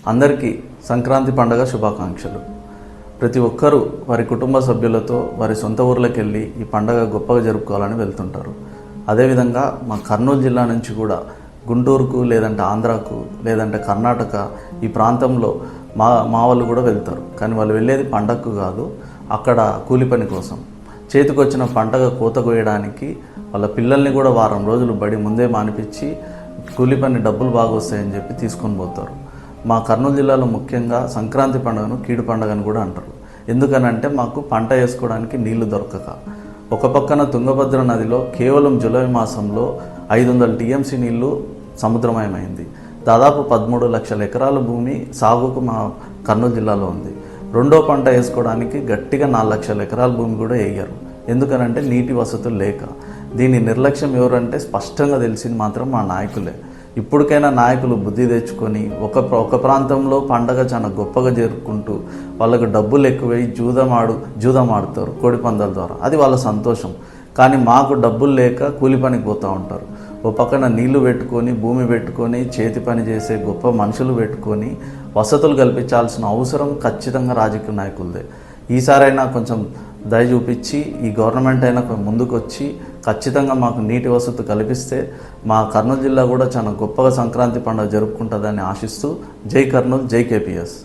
అందరికీ సంక్రాంతి పండుగ శుభాకాంక్షలు. ప్రతి ఒక్కరూ వారి కుటుంబ సభ్యులతో వారి సొంత ఊర్లకు వెళ్ళి ఈ పండుగ గొప్పగా జరుపుకోవాలని వెళ్తుంటారు. అదేవిధంగా మా కర్నూలు జిల్లా నుంచి కూడా గుంటూరుకు లేదంటే ఆంధ్రాకు లేదంటే కర్ణాటక ఈ ప్రాంతంలో మా వాళ్ళు కూడా వెళ్తారు. కానీ వాళ్ళు వెళ్ళేది పండగకు కాదు, అక్కడ కూలి పని కోసం. చేతికొచ్చిన పంటగ కోత కోయడానికి వాళ్ళ పిల్లల్ని కూడా వారం రోజులు బడి ముందే మానిపించి కూలి పని డబ్బులు బాగా వస్తాయని చెప్పి తీసుకొని పోతారు. మా కర్నూలు జిల్లాలో ముఖ్యంగా సంక్రాంతి పండుగను కీడు పండుగ అని కూడా అంటారు. ఎందుకనంటే మాకు పంట వేసుకోవడానికి నీళ్లు దొరకక, ఒక పక్కన తుంగభద్ర నదిలో కేవలం జూలై మాసంలో 500 టీఎంసీ నీళ్లు సముద్రమయమైంది. దాదాపు 13 లక్షల ఎకరాల భూమి సాగుకు మా కర్నూలు జిల్లాలో ఉంది. రెండో పంట వేసుకోవడానికి గట్టిగా 4 లక్షల ఎకరాల భూమి కూడా వేయరు. ఎందుకనంటే నీటి వసతులు లేక. దీని నిర్లక్ష్యం ఎవరంటే స్పష్టంగా తెలిసింది మాత్రం మా నాయకులే. ఇప్పటికైనా నాయకులు బుద్ధి తెచ్చుకొని ఒక ప్రాంతంలో పండగ చాలా గొప్పగా జరుపుకుంటూ వాళ్ళకు డబ్బులు ఎక్కువై జూదం ఆడుతారు కోడి పందాల ద్వారా. అది వాళ్ళ సంతోషం. కానీ మాకు డబ్బులు లేక కూలి పనికి పోతూ ఉంటారు. ఓ పక్కన నీళ్లు పెట్టుకొని భూమి పెట్టుకొని చేతి పని చేసే గొప్ప మనుషులు పెట్టుకొని వసతులు కల్పించాల్సిన అవసరం ఖచ్చితంగా రాజకీయ నాయకులదే. ఈసారైనా కొంచెం దయ చూపించి ఈ గవర్నమెంట్ అయినా ముందుకు వచ్చి ఖచ్చితంగా మాకు నీటి వసతి కల్పిస్తే మా కర్నూలు జిల్లా కూడా చాలా గొప్పగా సంక్రాంతి పండుగ జరుపుకుంటుందని ఆశిస్తూ జై కర్నూలు, జై కేపీఎస్.